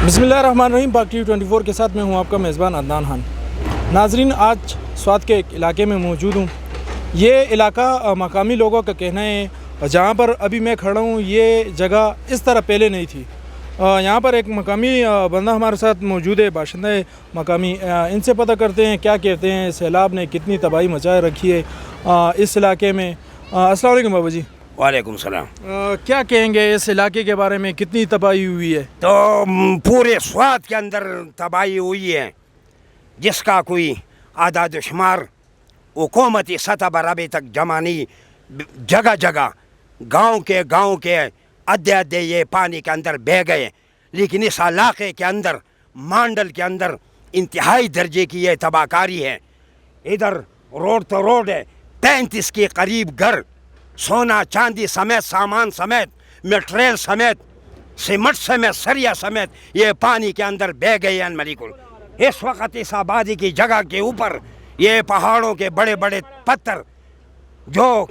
बिस्मिल्लाहिर्रहमानिर्रहीम। पाक टीवी 24 के साथ मैं हूं आपका मेज़बान अदनान खान। नाजरीन, आज स्वात के एक इलाके में मौजूद हूं। ये इलाका मकामी लोगों का कहना है, जहां पर अभी मैं खड़ा हूं ये जगह इस तरह पहले नहीं थी। यहां पर एक मकामी बंदा हमारे साथ मौजूद है, बाशिंदा है मकामी। इनसे पता करते हैं क्या कहते हैं, सैलाब ने कितनी तबाही मचाए रखी है इस इलाके में। अस्सलाम वालेकुम बाबा जी। वालेकुम सलाम। क्या कहेंगे इस इलाके के बारे में, कितनी तबाही हुई है? तो पूरे स्वात के अंदर तबाही हुई है जिसका कोई आदाद शुमार हुकूमती सतह पर अभी तक जमा नहीं। जगह जगह गांव के अद्धे ये पानी के अंदर बह गए। लेकिन इस इलाके के अंदर मांडल के अंदर इंतहाई दर्जे की ये तबाहकारी है। इधर रोड तो रोड है, 35 के करीब घर, सोना चांदी समेत, सामान समेत, मटेरियल समेत, सीमेंट समेत, सरिया समेत ये पानी के अंदर बह गए हैं। मलिकुल इस वक्त इस आबादी की जगह के ऊपर ये पहाड़ों के बड़े बड़े पत्थर जो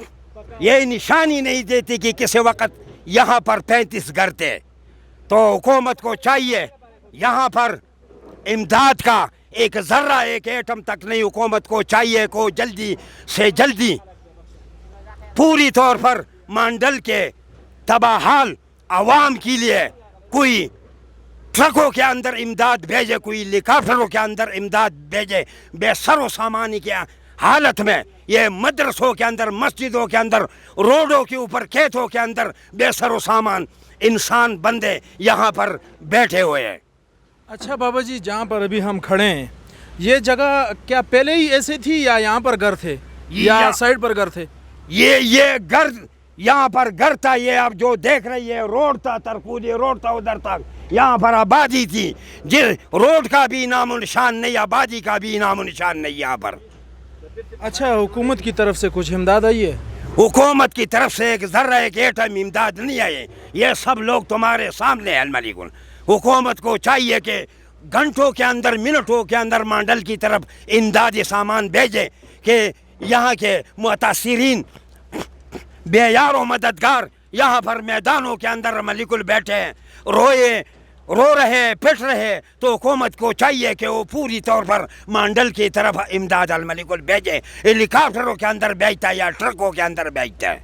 ये निशानी नहीं देती कि किसी वक्त यहाँ पर 35 घर थे। तो हुकूमत को चाहिए यहाँ पर इमदाद का एक ज़र्रा, एक एटम तक नहीं, हुकूमत को चाहिए को जल्दी से जल्दी पूरी तौर पर मांडल के तबाहाल आवाम के लिए कोई ट्रकों के अंदर इमदाद भेजे, कोई हेलीकॉप्टरों के अंदर इमदाद भेजे। बेसरो सामानी के हालत में ये मदरसों के अंदर, मस्जिदों के अंदर, रोडों के ऊपर, खेतों के अंदर बेसरो सामान इंसान बंदे यहाँ पर बैठे हुए हैं। अच्छा बाबा जी, जहाँ पर अभी हम खड़े हैं ये जगह क्या पहले ही ऐसे थी या यहाँ पर घर थे या साइड पर घर थे? ये घर यहाँ पर घर था। ये आप जो देख रहे हैं रोड था, तरकूदी रोड था, उधर तक यहाँ पर आबादी थी। जिस रोड का भी नामो निशान नहीं, आबादी का भी नामो निशान नहीं यहाँ पर। अच्छा, हुकूमत की तरफ से कुछ इमदाद आई है? हुकूमत की तरफ से एक ज़र्रा, एक एटम इमदाद नहीं आए। ये सब लोग तुम्हारे सामने हैं मलिकुल। हुकूमत को चाहिए कि घंटों के अंदर, मिनटों के अंदर मांडल की तरफ इमदादी सामान भेजे कि यहाँ के मुतासिरीन बेयारो मददगार यहाँ पर मैदानों के अंदर मलिकुल बैठे हैं, रो रहे, पिट रहे। तो हुकूमत को चाहिए कि वो पूरी तौर पर मांडल की तरफ इमदाद अल मलिकुल भेजे, हेलीकॉप्टरों के अंदर भेजता है या ट्रकों के अंदर भेजता है।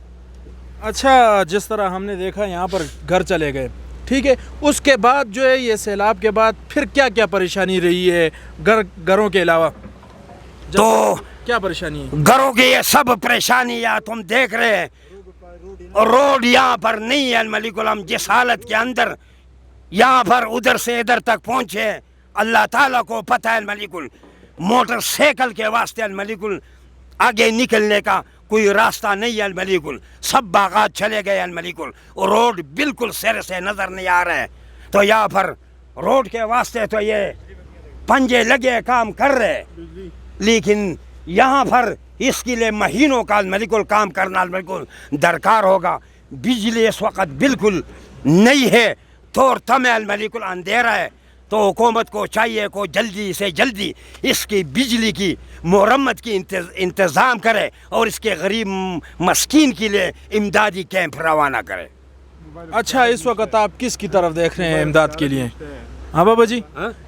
अच्छा, जिस तरह हमने देखा यहाँ पर घर चले गए, ठीक है, उसके बाद जो है ये सैलाब के बाद फिर क्या क्या परेशानी रही है घरों के अलावा? तो क्या परेशानी है? घरों की ये सब परेशानी या तुम देख रहे हैं, रोड यहाँ पर नहीं है मलिकुल। हम जिस हालत के अंदर यहाँ पर उधर से इधर तक पहुँचे, अल्लाह ताला को पता है मलिकुल। मोटरसाइकिल के वास्ते मलिकुल आगे निकलने का कोई रास्ता नहीं है मलिकुल। सब बागात चले गए मलिकुल, रोड बिल्कुल सिर से नज़र नहीं आ रहा है। तो यहाँ पर रोड के वास्ते तो ये पंजे लगे काम कर रहे, लेकिन यहाँ पर इसके लिए महीनों का मलिकुल काम करना बिल्कुल दरकार होगा। बिजली इस वक्त बिल्कुल नहीं है, थोर तमेल मलिकुल अंधेरा है। तो हुकूमत को चाहिए को जल्दी से जल्दी इसकी बिजली की मुरम्मत की इंतज़ाम करे और इसके गरीब मस्कीन के लिए इमदादी कैंप रवाना करे। अच्छा, इस वक्त आप किस की तरफ देख रहे हैं इमदाद के लिए? हाँ बाबा जी,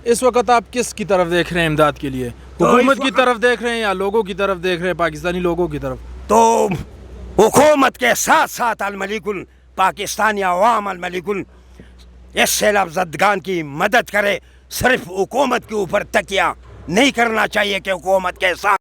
इस वक्त आप किस की तरफ देख रहे हैं इमदाद के लिए? हुकूमत की तरफ देख रहे हैं या लोगों की तरफ देख रहे हैं, पाकिस्तानी लोगों की तरफ? तो हुकूमत के साथ साथ अल मलिकुल पाकिस्तानी अवाम अल मलिकुल इस सैलाब ज़दगान की मदद करे। सिर्फ हुकूमत के ऊपर तकिया नहीं करना चाहिए कि हुकूमत के साथ